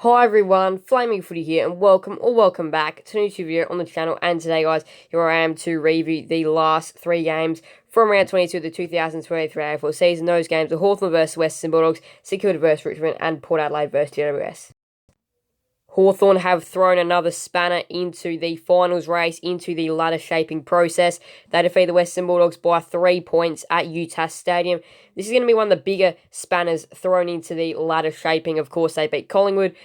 Hi everyone, Flaming Footy here, and welcome back to a new video on the channel. And today, guys, here I am to review the last three games from round 22 of the 2023 AFL season. Those games are Hawthorn vs Western Bulldogs, Kilda VS Richmond, and Port Adelaide vs GWS. Hawthorn have thrown another spanner into the finals race, into the ladder shaping process. They defeat the Western Bulldogs by 3 points at UTAS Stadium. This is going to be one of the bigger spanners thrown into the ladder shaping. Of course, they beat Collingwood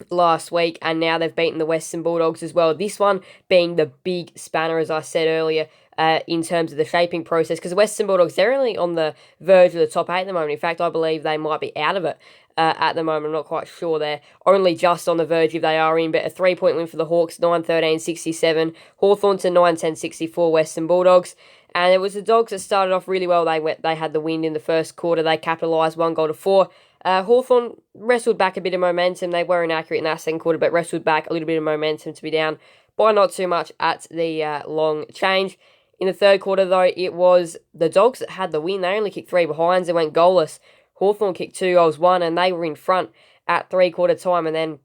last week, and now they've beaten the Western Bulldogs as well. This one being the big spanner, as I said earlier, in terms of the shaping process, because the Western Bulldogs, they're only on the verge of the top 8 at the moment. In fact, I believe they might be out of it at the moment. I'm not quite sure. They're only just on the verge if they are in, but a 3-point win for the Hawks, 9-13-67. Hawthorn to 9-10-64 Western Bulldogs. And it was the Dogs that started off really well. They had the win in the first quarter. They capitalised 1-4. Hawthorn wrestled back a bit of momentum. They were inaccurate in that second quarter, but wrestled back a little bit of momentum to be down by not too much at the long change. In the third quarter, though, it was the Dogs that had the win. They only kicked 3 behinds. They went goalless. Hawthorn kicked 2 goals, 1, and they were in front at three-quarter time. And then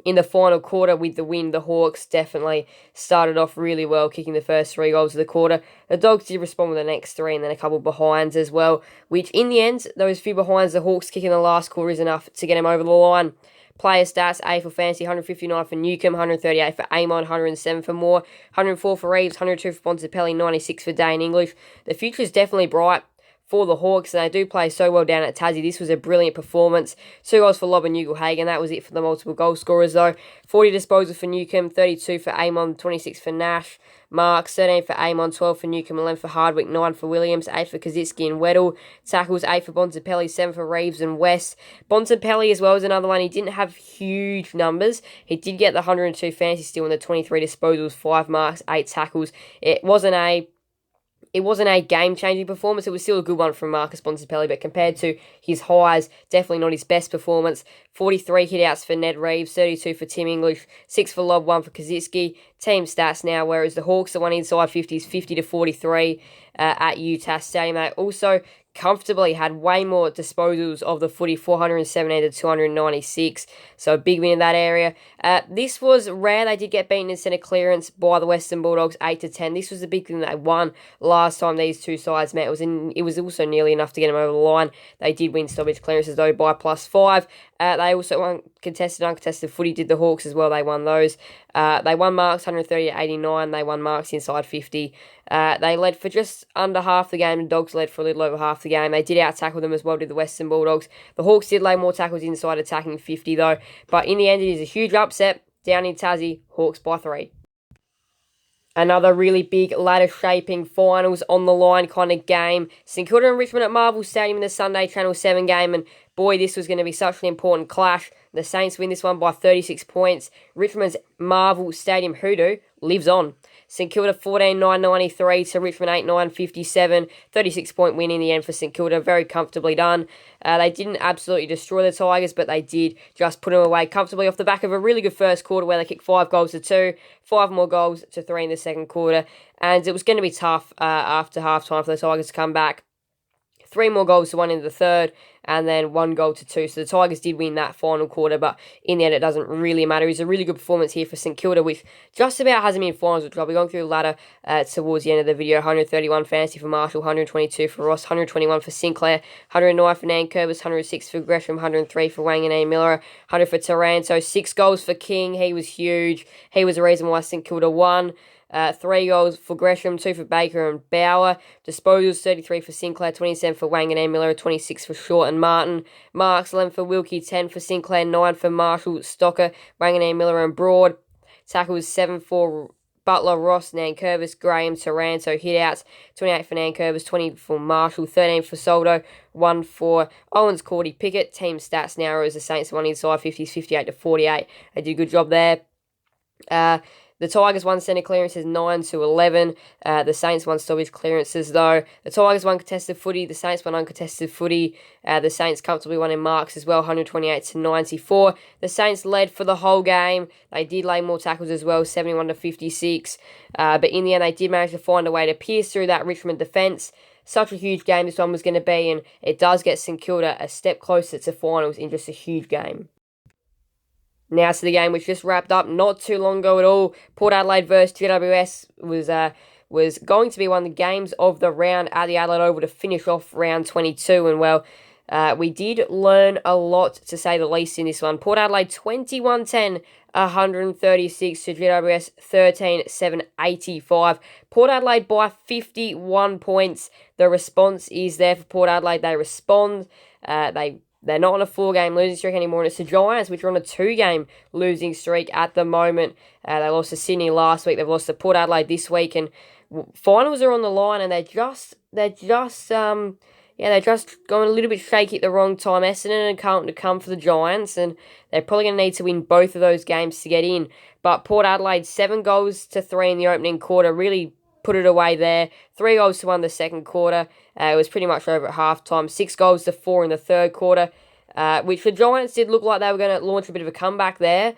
in the final quarter with the win, the Hawks definitely started off really well, kicking the first 3 goals of the quarter. The Dogs did respond with the next 3 and then a couple of behinds as well, which in the end, those few behinds the Hawks kicking the last quarter is enough to get them over the line. Player stats: AFL Fantasy, 159 for Newcomb, 138 for Amon, 107 for Moore, 104 for Reeves, 102 for Bontempelli, 96 for Dane English. The future is definitely bright for the Hawks, and they do play so well down at Tassie. This was a brilliant performance. 2 goals for Lobb and Ugle-Hagan. That was it for the multiple goal scorers, though. 40 disposals for Newcomb, 32 for Amon, 26 for Nash. Marks, 13 for Amon, 12 for Newcomb, 11 for Hardwick, 9 for Williams, 8 for Kazitsky and Weddle. Tackles, 8 for Bontempelli, 7 for Reeves and West. Bontempelli as well as another one. He didn't have huge numbers. He did get the 102 fantasy steal in the 23 disposals, 5 marks, 8 tackles. It wasn't a game-changing performance. It was still a good one from Marcus Bontempelli, but compared to his highs, definitely not his best performance. 43 hit-outs for Ned Reeves, 32 for Tim English, 6 for Lobb, 1 for Kazitsky. Team stats now, whereas the Hawks, the one inside 50s, 50-43 at UTAS Stadium. They also comfortably had way more disposals of the footy, 417 to 296, so a big win in that area. This was rare. They did get beaten in centre clearance by the Western Bulldogs, 8-10. This was the big thing they won last time these two sides met. It was also nearly enough to get them over the line. They did win stoppage clearances, though, by +5. They also won contested, uncontested footy, did the Hawks as well. They won those. They won marks 130-89. They won marks inside 50. They led for just under half the game. The Dogs led for a little over half the game. They did out-tackle them as well, did the Western Bulldogs. The Hawks did lay more tackles inside, attacking 50, though. But in the end, it is a huge upset. Down in Tassie, Hawks by 3. Another really big ladder-shaping finals on the line kind of game. St Kilda and Richmond at Marvel Stadium in the Sunday Channel 7 game. And boy, this was going to be such an important clash. The Saints win this one by 36 points. Richmond's Marvel Stadium hoodoo lives on. St Kilda 14-9-93 to Richmond 8-9-57. 36-point win in the end for St Kilda. Very comfortably done. They didn't absolutely destroy the Tigers, but they did just put them away comfortably off the back of a really good first quarter where they kicked 5 goals to 2, 5 more goals to 3 in the second quarter. And it was going to be tough after half-time for the Tigers to come back. 3 more goals to 1 in the third, and then 1 goal to 2. So the Tigers did win that final quarter, but in the end, it doesn't really matter. It's a really good performance here for St Kilda, which just about has them in finals, which I'll be going through the ladder towards the end of the video. 131 fantasy for Marshall, 122 for Ross, 121 for Sinclair, 109 for Nankervis, 106 for Gresham, 103 for Wanganeen Miller, 100 for Taranto, 6 goals for King. He was huge. He was the reason why St Kilda won. 3 goals for Gresham, 2 for Baker and Bauer. Disposals, 33 for Sinclair, 27 for Wanganeen Miller, 26 for Short and Martin. Marks, 11 for Wilkie, 10 for Sinclair, 9 for Marshall, Stocker, Wanganeen Miller and Broad. Tackles, 7 for Butler, Ross, Nankervis, Graham, Taranto. Hit-outs, 28 for Nankervis, 20 for Marshall, 13 for Soldo, 1 for Owens, Cordy, Pickett. Team stats now as the Saints won inside 50s, 58-48. They did a good job there. The Tigers won centre clearances 9-11. The Saints won stoppage clearances, though. The Tigers won contested footy. The Saints won uncontested footy. The Saints comfortably won in marks as well, 128-94. The Saints led for the whole game. They did lay more tackles as well, 71-56. But in the end, they did manage to find a way to pierce through that Richmond defence. Such a huge game this one was going to be, and it does get St Kilda a step closer to finals in just a huge game. Now to the game which just wrapped up not too long ago at all. Port Adelaide versus GWS was going to be one of the games of the round at the Adelaide Oval to finish off round 22. And well, we did learn a lot, to say the least, in this one. Port Adelaide 21-10, 136 to GWS 13-7, 85. Port Adelaide by 51 points. The response is there for Port Adelaide. They respond. They're not on a 4-game losing streak anymore, and it's the Giants, which are on a 2-game losing streak at the moment. They lost to Sydney last week. They've lost to Port Adelaide this week, and finals are on the line, and they're just going a little bit shaky at the wrong time. Essendon and Carlton to come for the Giants, and they're probably going to need to win both of those games to get in. But Port Adelaide, 7-3 in the opening quarter, really put it away there. 3-1 the second quarter. It was pretty much over at halftime. 6-4 in the third quarter, which the Giants did look like they were going to launch a bit of a comeback there.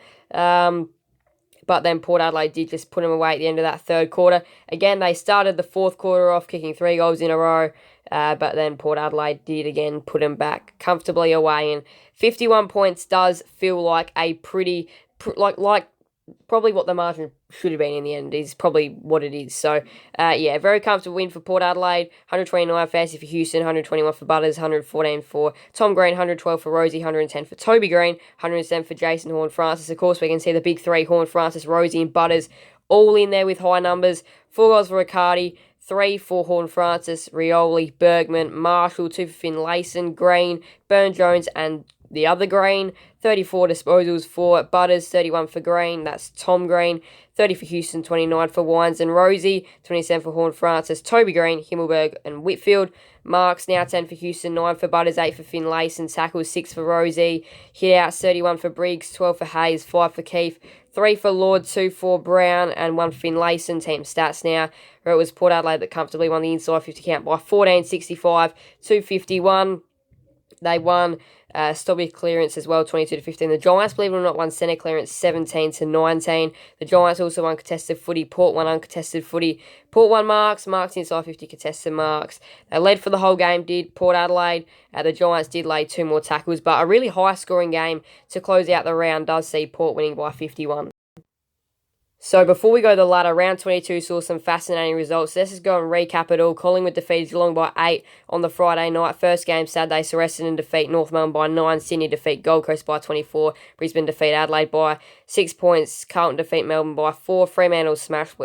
But then Port Adelaide did just put them away at the end of that third quarter. Again, they started the fourth quarter off kicking 3 goals in a row. But then Port Adelaide did again put them back comfortably away. And 51 points does feel like a pretty, probably what the margin should have been in the end is probably what it is. So, very comfortable win for Port Adelaide. 129 for Essie for Houston, 121 for Butters, 114 for Tom Green, 112 for Rosie, 110 for Toby Green, 107 for Jason Horn-Francis. Of course, we can see the big three, Horn-Francis, Rosie and Butters, all in there with high numbers. 4 goals for Riccardi, 3 for Horn-Francis, Rioli, Bergman, Marshall, 2 for Finlayson, Green, Burn-Jones and the other Green. 34 disposals for Butters, 31 for Green, that's Tom Green. 30 for Houston, 29 for Wines and Rosie, 27 for Horn-Francis, Toby Green, Himmelberg and Whitfield. Marks now 10 for Houston, 9 for Butters, 8 for Finlayson, tackles 6 for Rosie, hit outs 31 for Briggs, 12 for Hayes, 5 for Keefe, 3 for Lord, 2 for Brown, and 1 for Finlayson. Team stats now, where it was Port Adelaide that comfortably won the inside 50 count by 14-65, 251. They won stoppage clearance as well, 22-15. The Giants, believe it or not, won centre clearance 17-19. The Giants also won contested footy. Port won uncontested footy. Port won marks inside 50 contested marks. They led for the whole game, did Port Adelaide. The Giants did lay 2 more tackles, but a really high-scoring game to close out the round does see Port winning by 51. So before we go to the ladder, round 22 saw some fascinating results. Let's just go and recap it all. Collingwood defeated Geelong by 8 on the Friday night. First game Saturday, saw Essendon defeat North Melbourne by 9. Sydney defeat Gold Coast by 24. Brisbane defeat Adelaide by 6 points. Carlton defeat Melbourne by 4. Fremantle smashed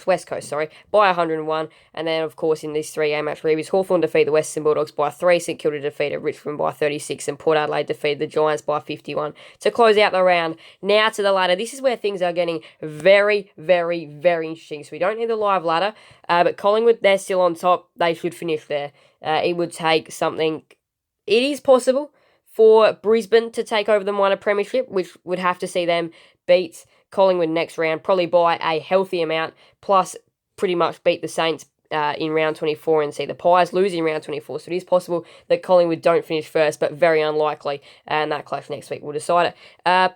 West Coast, by 101. And then, of course, in this 3-game match reviews, Hawthorn defeat the Western Bulldogs by 3, St Kilda defeated Richmond by 36, and Port Adelaide defeated the Giants by 51 to close out the round. Now to the ladder. This is where things are getting very, very, very interesting. So we don't need the live ladder, but Collingwood, they're still on top. They should finish there. It would take something. It is possible for Brisbane to take over the minor premiership, which would have to see them beat Collingwood next round, probably by a healthy amount, plus pretty much beat the Saints in round 24 and see the Pies lose in round 24. So it is possible that Collingwood don't finish first, but very unlikely, and that clash next week will decide it.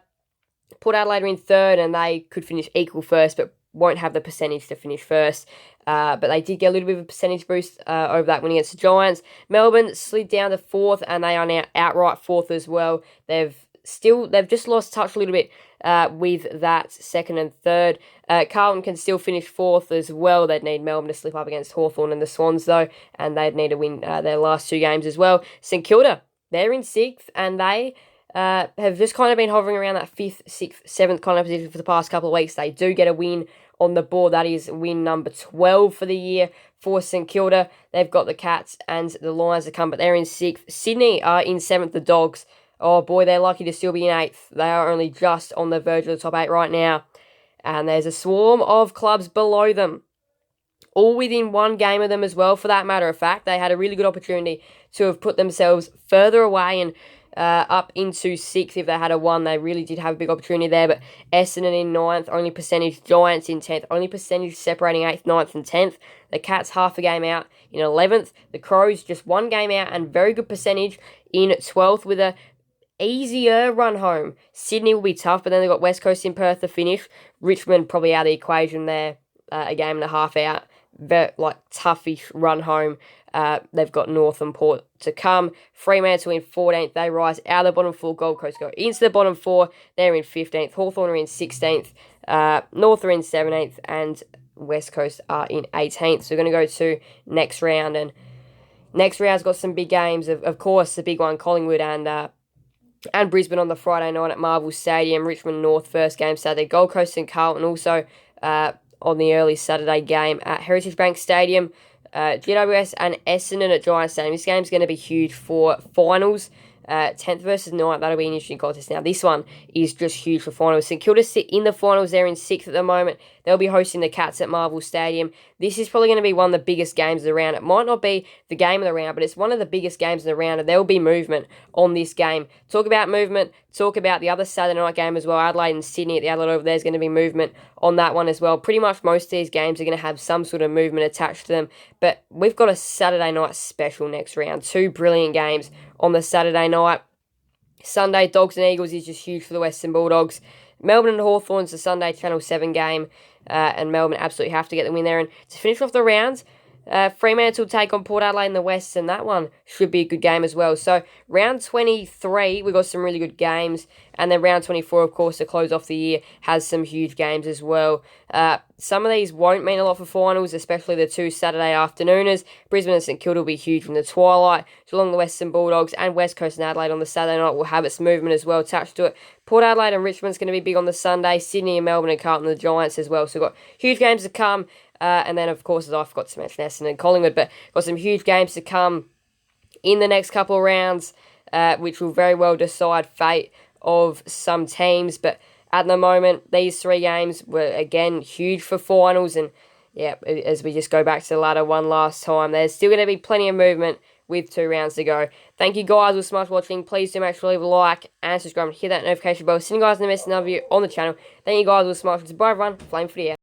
Port Adelaide are in third, and they could finish equal first, but won't have the percentage to finish first. But they did get a little bit of a percentage boost over that win against the Giants. Melbourne slid down to fourth, and they are now outright fourth as well. They've just lost touch a little bit with that second and third. Carlton can still finish fourth as well. They'd need Melbourne to slip up against Hawthorn and the Swans, though, and they'd need to win their last 2 games as well. St Kilda, they're in 6th, and they have just kind of been hovering around that 5th, 6th, 7th kind of position for the past couple of weeks. They do get a win on the board. That is win number 12 for the year for St Kilda. They've got the Cats and the Lions to come, but they're in 6th. Sydney are in 7th, the Dogs. Oh boy, they're lucky to still be in 8th. They are only just on the verge of the top 8 right now. And there's a swarm of clubs below them, all within 1 game of them as well, for that matter of fact. They had a really good opportunity to have put themselves further away and up into 6th if they had a 1. They really did have a big opportunity there, but Essendon in 9th, only percentage. Giants in 10th, only percentage separating 8th, 9th and 10th. The Cats half a game out in 11th. The Crows just 1 game out and very good percentage in 12th with a easier run home. Sydney will be tough, but then they've got West Coast in Perth to finish. Richmond probably out of the equation there, a game and a half out. very, toughish run home. They've got North and Port to come. Fremantle in 14th. They rise out of the bottom 4. Gold Coast go into the bottom 4. They're in 15th. Hawthorn are in 16th. North are in 17th. And West Coast are in 18th. So we're going to go to next round. And next round's got some big games. Of course, the big one, Collingwood and Brisbane on the Friday night at Marvel Stadium. Richmond North first game Saturday. Gold Coast and Carlton also on the early Saturday game at Heritage Bank Stadium. GWS and Essendon at Giant Stadium. This game's going to be huge for finals. 10th versus 9th, that'll be an interesting contest. Now, this one is just huge for finals. St Kilda sit in the finals. They're in 6th at the moment. They'll be hosting the Cats at Marvel Stadium. This is probably going to be one of the biggest games of the round. It might not be the game of the round, but it's one of the biggest games of the round, and there will be movement on this game. Talk about movement. Talk about the other Saturday night game as well. Adelaide and Sydney at the Adelaide over there is going to be movement on that one as well. Pretty much most of these games are going to have some sort of movement attached to them, but we've got a Saturday night special next round. 2 brilliant games on the Saturday night. Sunday, Dogs and Eagles is just huge for the Western Bulldogs. Melbourne and Hawthorn's the Sunday Channel 7 game, and Melbourne absolutely have to get the win there. And to finish off the rounds, Fremantle take on Port Adelaide in the West, and that one should be a good game as well. So round 23, we've got some really good games, and then round 24, of course, to close off the year, has some huge games as well. Some of these won't mean a lot for finals, especially the 2 Saturday afternooners. Brisbane and St Kilda will be huge from the twilight. So along the Western Bulldogs and West Coast and Adelaide on the Saturday night will have its movement as well attached to it. Port Adelaide and Richmond's going to be big on the Sunday. Sydney and Melbourne and Carlton the Giants as well. So we've got huge games to come. And then, of course, as I forgot to mention Essendon and Collingwood, but got some huge games to come in the next couple of rounds, which will very well decide fate of some teams. But at the moment, these 3 games were, again, huge for finals. And, yeah, as we just go back to the ladder one last time, there's still going to be plenty of movement with 2 rounds to go. Thank you guys for so much watching. Please do make sure to leave a like and subscribe and hit that notification bell. See you guys in the next video on the channel. Thank you guys for so much. Bye everyone. Flame for the air.